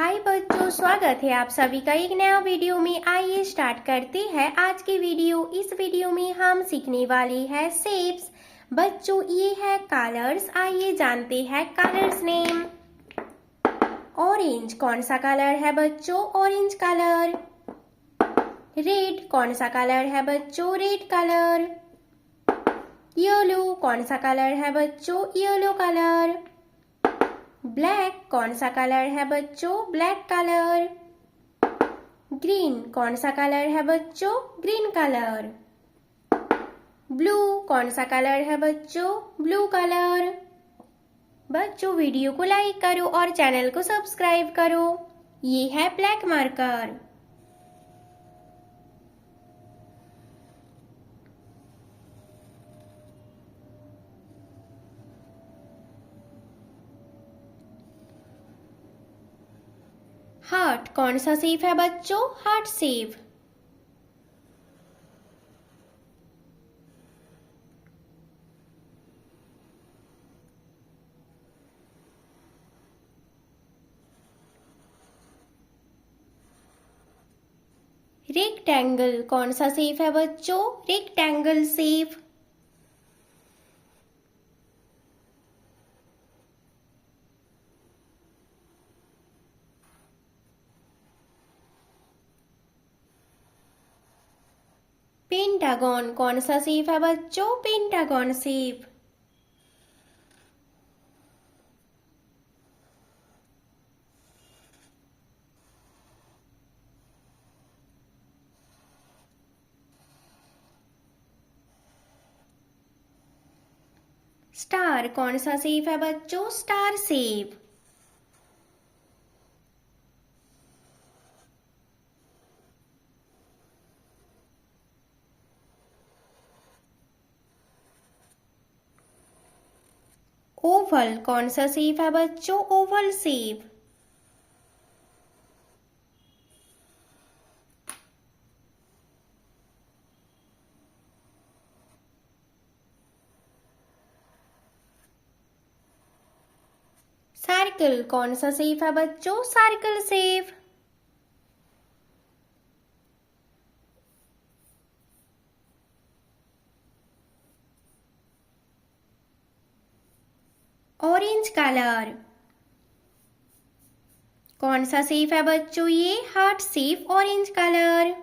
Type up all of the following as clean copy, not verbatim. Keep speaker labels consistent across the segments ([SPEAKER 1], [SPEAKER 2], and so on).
[SPEAKER 1] हाय बच्चों, स्वागत है आप सभी का एक नया वीडियो में। आइए स्टार्ट करते हैं आज की वीडियो। इस वीडियो में हम सीखने वाले हैं शेप्स। बच्चों, ये है कलर्स। आइए जानते हैं कलर्स नेम। ऑरेंज कौन सा कलर है बच्चों? Orange colour. रेड कौन सा कलर है बच्चों? Red colour. येलो कौन सा कलर है बच्चों? Yellow colour. ब्लैक कौन सा कलर है बच्चों? Black colour. ग्रीन कौन सा कलर है बच्चों? Green colour. ब्लू कौन सा कलर है बच्चों? Blue colour. बच्चों, वीडियो को लाइक करो और चैनल को सब्सक्राइब करो। ये है ब्लैक मार्कर। हार्ट कौन सा शेप है बच्चों? Heart shape. रेक्टेंगल कौन सा शेप है बच्चों? Rectangle shape. पेंटागन कौन सा शेप है बच्चों? Pentagon shape. स्टार कौन सा शेप है बच्चों? Star shape. ओवल कौन सा शेप है बच्चों? Oval shape. सर्कल कौन सा शेप है बच्चों? Circle shape. ऑरेंज कलर कौन सा शेप है बच्चों? ये heart shape. Orange colour.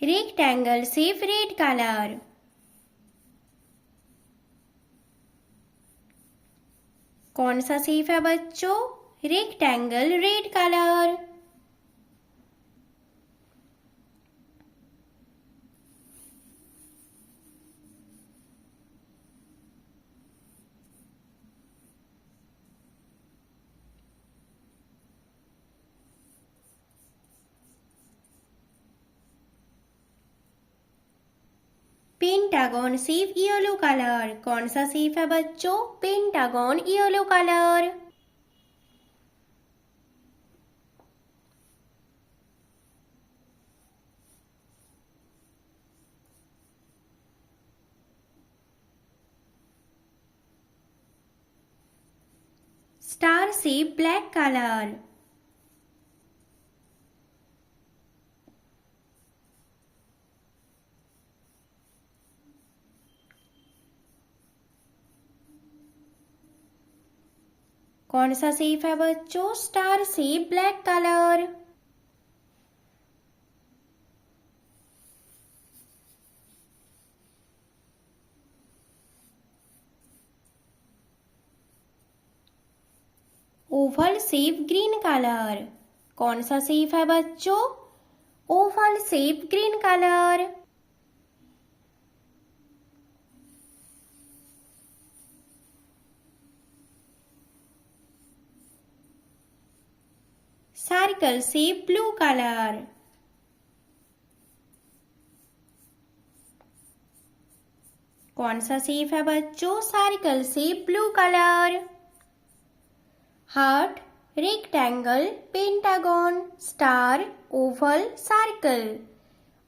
[SPEAKER 1] Rectangle shape. Red colour. कौन सा शेप है बच्चों? Rectangle. Red colour. Pentagon shape. Yellow colour. कौन सा शेप है बच्चों? Pentagon. Yellow colour. Star shape. Black colour. कौन सा शेप है बच्चों? Star shape. Black colour. Oval shape. Green colour. कौन सा शेप है बच्चों? Oval shape. Green colour. Circle shape. Blue colour. कौन सा शेप है बच्चों? Circle shape. Blue colour. Heart. Rectangle, pentagon, star, Oval, circle.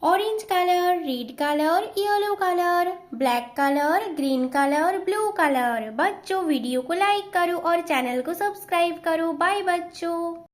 [SPEAKER 1] Orange colour, red colour, yellow colour, black colour, green colour, blue colour. बच्चों video को like करो और channel को subscribe करो। बाय बच्चों।